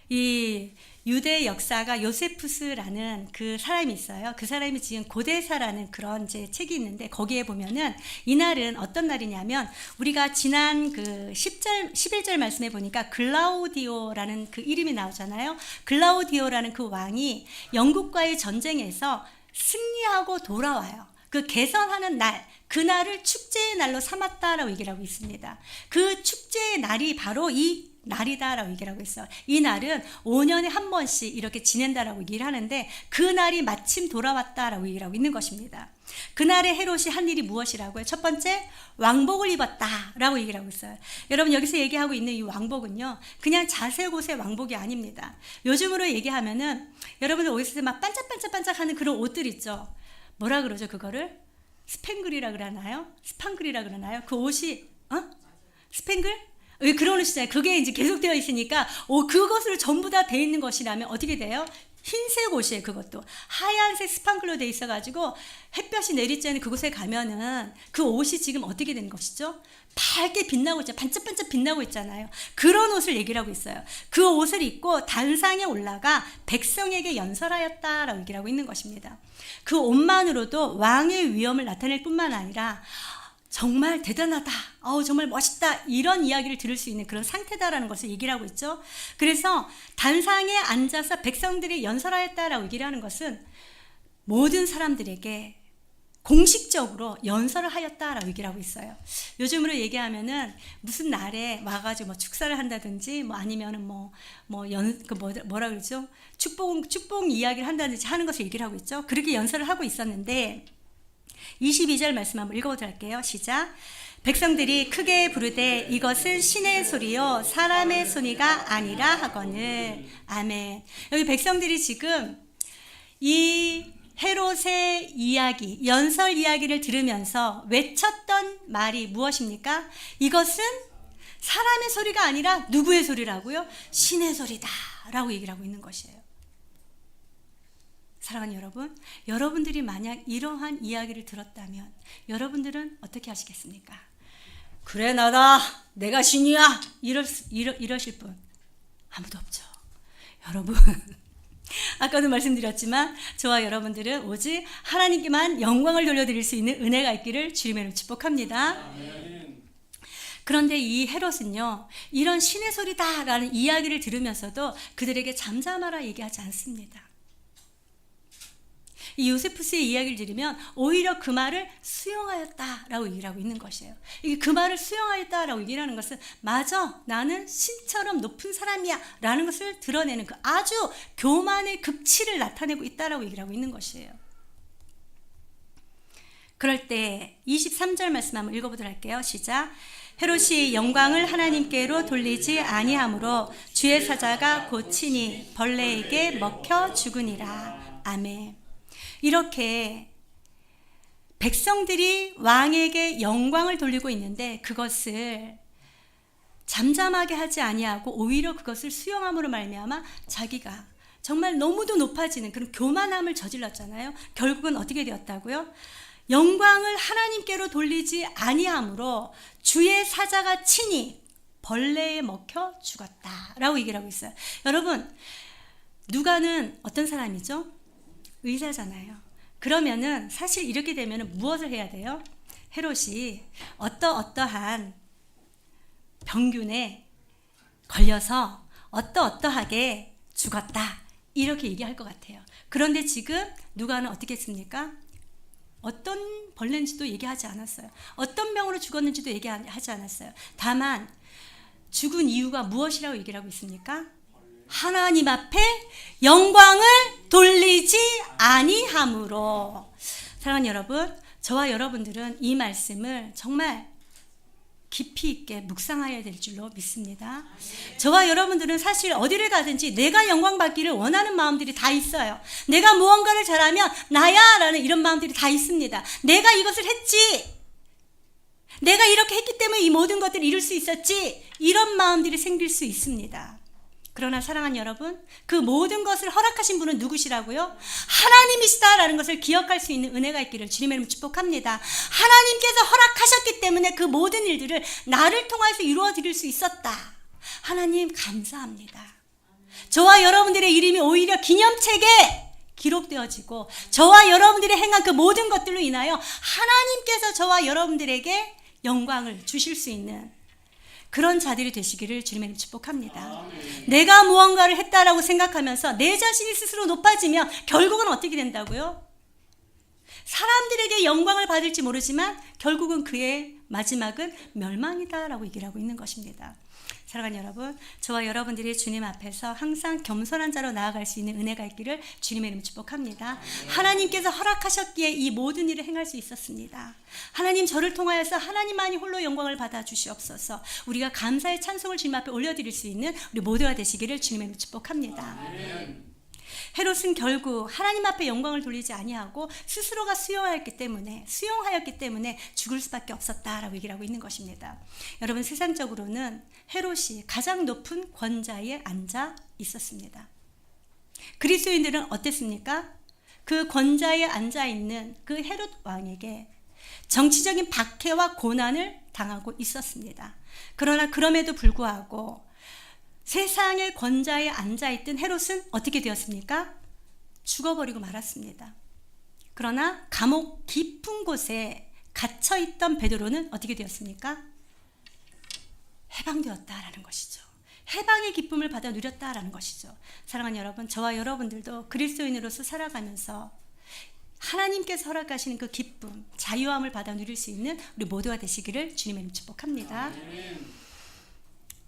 Speaker 1: 이 유대 역사가 요세푸스라는 그 사람이 있어요. 그 사람이 지은 고대사라는 그런 이제 책이 있는데, 거기에 보면은 이날은 어떤 날이냐면, 우리가 지난 그 11절 말씀에 보니까 글라우디오라는 그 이름이 나오잖아요. 글라우디오라는 그 왕이 영국과의 전쟁에서 승리하고 돌아와요. 그 개선하는 날, 그날을 축제의 날로 삼았다라고 얘기를 하고 있습니다. 그 축제의 날이 바로 이 날이다라고 얘기를 하고 있어요. 이 날은 5년에 한 번씩 이렇게 지낸다라고 얘기를 하는데, 그 날이 마침 돌아왔다라고 얘기를 하고 있는 것입니다. 그날에 헤롯이 한 일이 무엇이라고요? 첫 번째, 왕복을 입었다라고 얘기를 하고 있어요. 여러분, 여기서 얘기하고 있는 이 왕복은요, 그냥 자색옷의 왕복이 아닙니다. 요즘으로 얘기하면은 여러분들 옷에서 막 반짝반짝반짝하는 그런 옷들 있죠. 뭐라 그러죠? 그거를 스팽글이라 그러나요? 스판글이라 그러나요? 그 옷이 스팽글? 왜 그런 옷이잖아요. 그게 이제 계속되어 있으니까 그것으로 전부 다 돼 있는 것이라면 어떻게 돼요? 흰색 옷이에요. 그것도 하얀색 스판글로 돼 있어가지고 햇볕이 내리쬐는 그곳에 가면은 그 옷이 지금 어떻게 된 것이죠? 밝게 빛나고 있잖아요. 반짝반짝 빛나고 있잖아요. 그런 옷을 얘기를 하고 있어요. 그 옷을 입고 단상에 올라가 백성에게 연설하였다라고 얘기를 하고 있는 것입니다. 그 옷만으로도 왕의 위엄을 나타낼 뿐만 아니라 정말 대단하다, 정말 멋있다, 이런 이야기를 들을 수 있는 그런 상태다라는 것을 얘기를 하고 있죠. 그래서 단상에 앉아서 백성들이 연설하였다라고 얘기를 하는 것은 모든 사람들에게 공식적으로 연설을 하였다라고 얘기를 하고 있어요. 요즘으로 얘기하면은 무슨 날에 와가지고 뭐 축사를 한다든지, 뭐 아니면은 뭐라 그러죠? 축복 이야기를 한다든지 하는 것을 얘기를 하고 있죠. 그렇게 연설을 하고 있었는데, 22절 말씀 한번 읽어보도록 할게요. 시작. 백성들이 크게 부르되 이것은 신의 소리요 사람의 소리가 아니라 하거늘. 아멘. 여기 백성들이 지금 이 헤롯의 이야기, 연설 이야기를 들으면서 외쳤던 말이 무엇입니까? 이것은 사람의 소리가 아니라 누구의 소리라고요? 신의 소리다 라고 얘기를 하고 있는 것이에요. 사랑하는 여러분, 여러분들이 만약 이러한 이야기를 들었다면 여러분들은 어떻게 하시겠습니까? 그래, 나다, 내가 신이야, 이러실 분 아무도 없죠. 여러분, 아까도 말씀드렸지만 저와 여러분들은 오직 하나님께만 영광을 돌려드릴 수 있는 은혜가 있기를 주님의 이름으로 축복합니다. 그런데 이 헤롯은요, 이런 신의 소리다라는 이야기를 들으면서도 그들에게 잠잠하라 얘기하지 않습니다. 이 요세푸스의 이야기를 들으면 오히려 그 말을 수용하였다라고 얘기를 하고 있는 것이에요. 이게 그 말을 수용하였다라고 얘기를 하는 것은 맞아, 나는 신처럼 높은 사람이야 라는 것을 드러내는 그 아주 교만의 극치를 나타내고 있다라고 얘기를 하고 있는 것이에요. 그럴 때 23절 말씀 한번 읽어보도록 할게요. 시작. 헤롯이 영광을 하나님께로 돌리지 아니하므로 주의 사자가 곧 친히 벌레에게 먹혀 죽으니라. 아멘. 이렇게 백성들이 왕에게 영광을 돌리고 있는데 그것을 잠잠하게 하지 아니하고 오히려 그것을 수용함으로 말미암아 자기가 정말 너무도 높아지는 그런 교만함을 저질렀잖아요. 결국은 어떻게 되었다고요? 영광을 하나님께로 돌리지 아니하므로 주의 사자가 친히 벌레에 먹혀 죽었다라고 얘기를 하고 있어요. 여러분, 누가는 어떤 사람이죠? 의사잖아요. 그러면은 사실 이렇게 되면 무엇을 해야 돼요? 헤롯이 어떠한 병균에 걸려서 어떠하게 죽었다 이렇게 얘기할 것 같아요. 그런데 지금 누가는 어떻게 했습니까? 어떤 벌레인지도 얘기하지 않았어요. 어떤 병으로 죽었는지도 얘기하지 않았어요. 다만 죽은 이유가 무엇이라고 얘기를 하고 있습니까? 하나님 앞에 영광을 돌리지 아니함으로. 사랑하는 여러분, 저와 여러분들은 이 말씀을 정말 깊이 있게 묵상해야 될 줄로 믿습니다. 저와 여러분들은 사실 어디를 가든지 내가 영광 받기를 원하는 마음들이 다 있어요. 내가 무언가를 잘하면 나야 라는 이런 마음들이 다 있습니다. 내가 이것을 했지, 내가 이렇게 했기 때문에 이 모든 것들을 이룰 수 있었지, 이런 마음들이 생길 수 있습니다. 그러나 사랑하는 여러분, 그 모든 것을 허락하신 분은 누구시라고요? 하나님이시다라는 것을 기억할 수 있는 은혜가 있기를 주님의 이름으로 축복합니다. 하나님께서 허락하셨기 때문에 그 모든 일들을 나를 통해서 이루어 드릴 수 있었다. 하나님 감사합니다. 저와 여러분들의 이름이 오히려 기념책에 기록되어지고 저와 여러분들이 행한 그 모든 것들로 인하여 하나님께서 저와 여러분들에게 영광을 주실 수 있는 그런 자들이 되시기를 주님의 이름으로 축복합니다. 내가 무언가를 했다라고 생각하면서 내 자신이 스스로 높아지면 결국은 어떻게 된다고요? 사람들에게 영광을 받을지 모르지만 결국은 그의 마지막은 멸망이다라고 얘기를 하고 있는 것입니다. 사랑하는 여러분, 저와 여러분들이 주님 앞에서 항상 겸손한 자로 나아갈 수 있는 은혜가 있기를 주님의 이름으로 축복합니다. 하나님께서 허락하셨기에 이 모든 일을 행할 수 있었습니다. 하나님, 저를 통하여서 하나님만이 홀로 영광을 받아 주시옵소서. 우리가 감사의 찬송을 주님 앞에 올려드릴 수 있는 우리 모두가 되시기를 주님의 이름으로 축복합니다. 헤롯은 결국 하나님 앞에 영광을 돌리지 아니하고 스스로가 수용하였기 때문에 죽을 수밖에 없었다라고 얘기를 하고 있는 것입니다. 여러분, 세상적으로는 헤롯이 가장 높은 권좌에 앉아 있었습니다. 그리스도인들은 어땠습니까? 그 권좌에 앉아 있는 그 헤롯 왕에게 정치적인 박해와 고난을 당하고 있었습니다. 그러나 그럼에도 불구하고 세상의 권좌에 앉아있던 헤롯은 어떻게 되었습니까? 죽어버리고 말았습니다. 그러나 감옥 깊은 곳에 갇혀있던 베드로는 어떻게 되었습니까? 해방되었다라는 것이죠. 해방의 기쁨을 받아 누렸다라는 것이죠. 사랑하는 여러분, 저와 여러분들도 그리스도인으로서 살아가면서 하나님께서 허락하시는 그 기쁨, 자유함을 받아 누릴 수 있는 우리 모두가 되시기를 주님의 이름으로 축복합니다.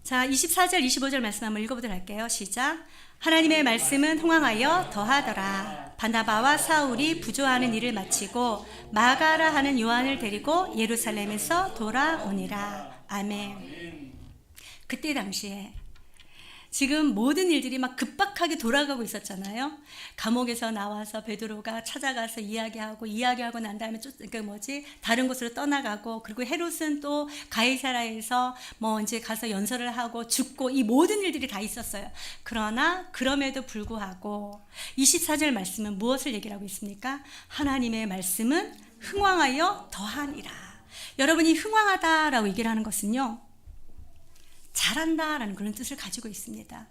Speaker 1: 자, 24절 25절 말씀 한번 읽어보도록 할게요. 시작. 하나님의 말씀은 흥왕하여 더하더라. 바나바와 사울이 부조하는 일을 마치고 마가라 하는 요한을 데리고 예루살렘에서 돌아오니라. 아멘. 그때 당시에 지금 모든 일들이 막 급박하게 돌아가고 있었잖아요. 감옥에서 나와서 베드로가 찾아가서 이야기하고 난 다음에 다른 곳으로 떠나가고, 그리고 헤롯은 또 가이사라에서 이제 가서 연설을 하고 죽고, 이 모든 일들이 다 있었어요. 그러나 그럼에도 불구하고 24절 말씀은 무엇을 얘기를 하고 있습니까? 하나님의 말씀은 흥왕하여 더하니라. 여러분이 흥왕하다라고 얘기를 하는 것은요, 잘한다라는 그런 뜻을 가지고 있습니다.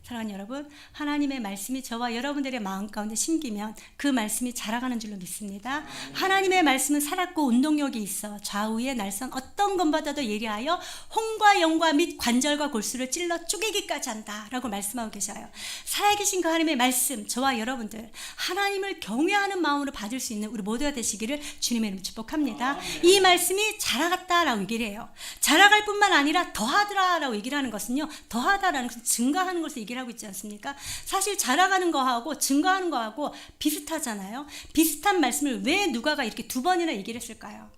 Speaker 1: 사랑하는 여러분, 하나님의 말씀이 저와 여러분들의 마음 가운데 심기면 그 말씀이 자라가는 줄로 믿습니다. 하나님의 말씀은 살았고 운동력이 있어 좌우의 날선 어떤 것보다도 예리하여 혼과 영과 및 관절과 골수를 찔러 쪼개기까지 한다 라고 말씀하고 계셔요. 살아계신 그 하나님의 말씀, 저와 여러분들 하나님을 경외하는 마음으로 받을 수 있는 우리 모두가 되시기를 주님의 이름으로 축복합니다. 이 말씀이 자라갔다라고 얘기를 해요. 자라갈 뿐만 아니라 더하더라라고 얘기를 하는 것은요, 더하다라는 것은 증가하는 것을 얘기를 하고 있지 않습니까? 사실 자라가는 거하고 증가하는 거하고 비슷하잖아요. 비슷한 말씀을 왜 누가가 이렇게 두 번이나 얘기를 했을까요?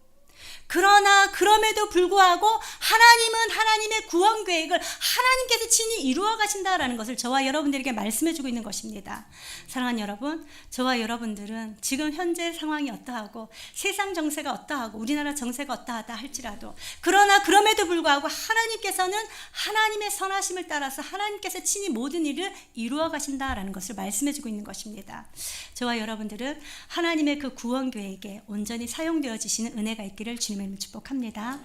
Speaker 1: 그러나 그럼에도 불구하고 하나님은 하나님의 구원 계획을 하나님께서 친히 이루어 가신다라는 것을 저와 여러분들에게 말씀해 주고 있는 것입니다. 사랑하는 여러분, 저와 여러분들은 지금 현재 상황이 어떠하고 세상 정세가 어떠하고 우리나라 정세가 어떠하다 할지라도, 그러나 그럼에도 불구하고 하나님께서는 하나님의 선하심을 따라서 하나님께서 친히 모든 일을 이루어 가신다라는 것을 말씀해 주고 있는 것입니다. 저와 여러분들은 하나님의 그 구원 계획에 온전히 사용되어지시는 은혜가 있기를 주님의 이름으로 축복합니다.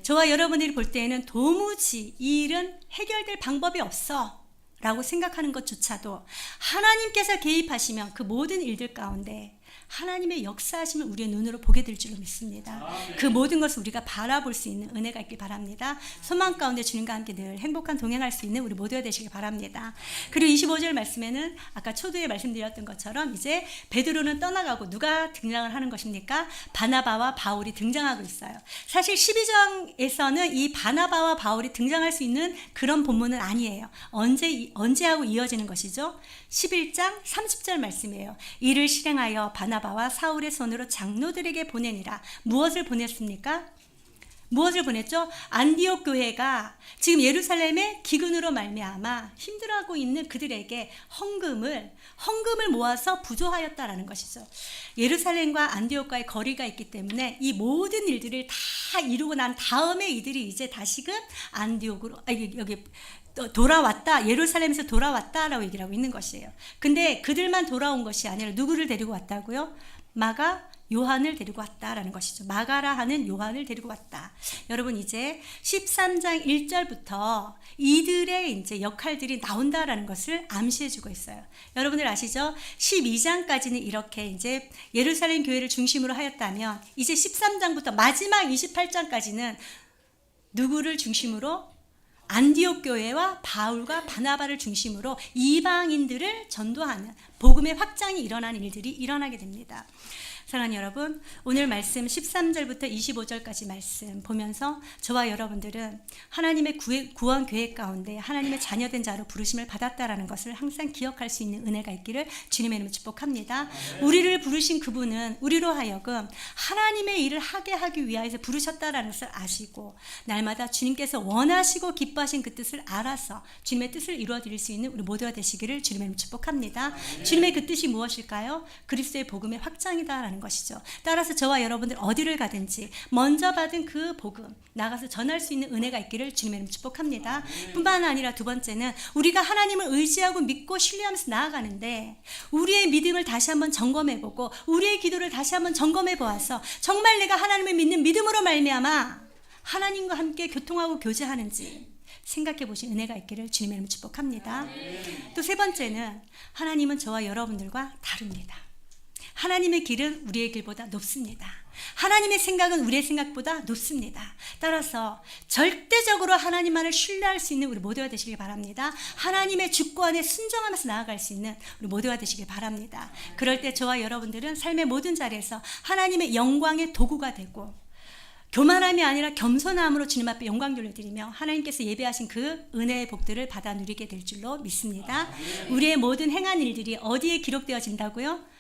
Speaker 1: 저와 여러분들이 볼 때에는 도무지 이 일은 해결될 방법이 없어 라고 생각하는 것조차도 하나님께서 개입하시면 그 모든 일들 가운데 하나님의 역사하심을 우리의 눈으로 보게 될 줄로 믿습니다. 그 모든 것을 우리가 바라볼 수 있는 은혜가 있길 바랍니다. 소망 가운데 주님과 함께 늘 행복한 동행할 수 있는 우리 모두가 되시길 바랍니다. 그리고 25절 말씀에는 아까 초두에 말씀드렸던 것처럼 이제 베드로는 떠나가고 누가 등장을 하는 것입니까? 바나바와 바울이 등장하고 있어요. 사실 12장에서는 이 바나바와 바울이 등장할 수 있는 그런 본문은 아니에요. 언제하고 이어지는 것이죠? 11장 30절 말씀이에요. 이를 실행하여 바나바와 사울의 손으로 장로들에게 보내니라. 무엇을 보냈습니까? 무엇을 보냈죠? 안디옥 교회가 지금 예루살렘의 기근으로 말미암아 힘들어하고 있는 그들에게 헌금을 모아서 부조하였다라는 것이죠. 예루살렘과 안디옥과의 거리가 있기 때문에 이 모든 일들을 다 이루고 난 다음에 이들이 이제 다시금 안디옥으로 여기 돌아왔다, 예루살렘에서 돌아왔다라고 얘기를 하고 있는 것이에요. 근데 그들만 돌아온 것이 아니라 누구를 데리고 왔다고요? 마가, 요한을 데리고 왔다라는 것이죠. 마가라 하는 요한을 데리고 왔다. 여러분, 이제 13장 1절부터 이들의 이제 역할들이 나온다라는 것을 암시해 주고 있어요. 여러분들 아시죠? 12장까지는 이렇게 이제 예루살렘 교회를 중심으로 하였다면 이제 13장부터 마지막 28장까지는 누구를 중심으로? 안디옥 교회와 바울과 바나바를 중심으로 이방인들을 전도하는 복음의 확장이 일어나는 일들이 일어나게 됩니다. 사랑하는 여러분, 오늘 말씀 13절부터 25절까지 말씀 보면서 저와 여러분들은 하나님의 구원 계획 가운데 하나님의 자녀된 자로 부르심을 받았다라는 것을 항상 기억할 수 있는 은혜가 있기를 주님의 이름으로 축복합니다. 우리를 부르신 그분은 우리로 하여금 하나님의 일을 하게 하기 위하여서 부르셨다라는 것을 아시고 날마다 주님께서 원하시고 기뻐하신 그 뜻을 알아서 주님의 뜻을 이루어 드릴 수 있는 우리 모두가 되시기를 주님의 이름으로 축복합니다. 주님의 그 뜻이 무엇일까요? 그리스도의 복음의 확장이다라는 것이죠. 따라서 저와 여러분들 어디를 가든지 먼저 받은 그 복음 나가서 전할 수 있는 은혜가 있기를 주님의 이름으로 축복합니다. 뿐만 아니라 두 번째는 우리가 하나님을 의지하고 믿고 신뢰하면서 나아가는데 우리의 믿음을 다시 한번 점검해보고 우리의 기도를 다시 한번 점검해보아서 정말 내가 하나님을 믿는 믿음으로 말미암아 하나님과 함께 교통하고 교제하는지 생각해 보신 은혜가 있기를 주님의 이름으로 축복합니다. 또 세 번째는 하나님은 저와 여러분들과 다릅니다. 하나님의 길은 우리의 길보다 높습니다. 하나님의 생각은 우리의 생각보다 높습니다. 따라서 절대적으로 하나님만을 신뢰할 수 있는 우리 모두가 되시길 바랍니다. 하나님의 주권에 순종하면서 나아갈 수 있는 우리 모두가 되시길 바랍니다. 그럴 때 저와 여러분들은 삶의 모든 자리에서 하나님의 영광의 도구가 되고 교만함이 아니라 겸손함으로 주님 앞에 영광 돌려드리며 하나님께서 예배하신 그 은혜의 복들을 받아 누리게 될 줄로 믿습니다. 우리의 모든 행한 일들이 어디에 기록되어진다고요?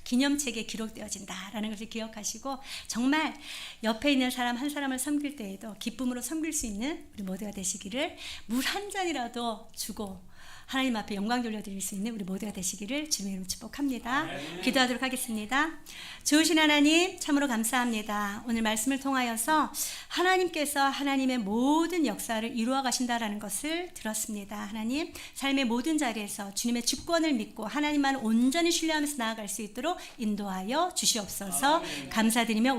Speaker 1: 기념책에 기록되어진다라는 것을 기억하시고 정말 옆에 있는 사람 한 사람을 섬길 때에도 기쁨으로 섬길 수 있는 우리 모두가 되시기를 물 한 잔이라도 주고 하나님 앞에 영광 돌려드릴 수 있는 우리 모두가 되시기를 주님의 이름으로 축복합니다. 기도하도록 하겠습니다. 좋으신 하나님 참으로 감사합니다. 오늘 말씀을 통하여서 하나님께서 하나님의 모든 역사를 이루어 가신다라는 것을 들었습니다. 하나님 삶의 모든 자리에서 주님의 주권을 믿고 하나님만 온전히 신뢰하면서 나아갈 수 있도록 인도하여 주시옵소서. 감사드리며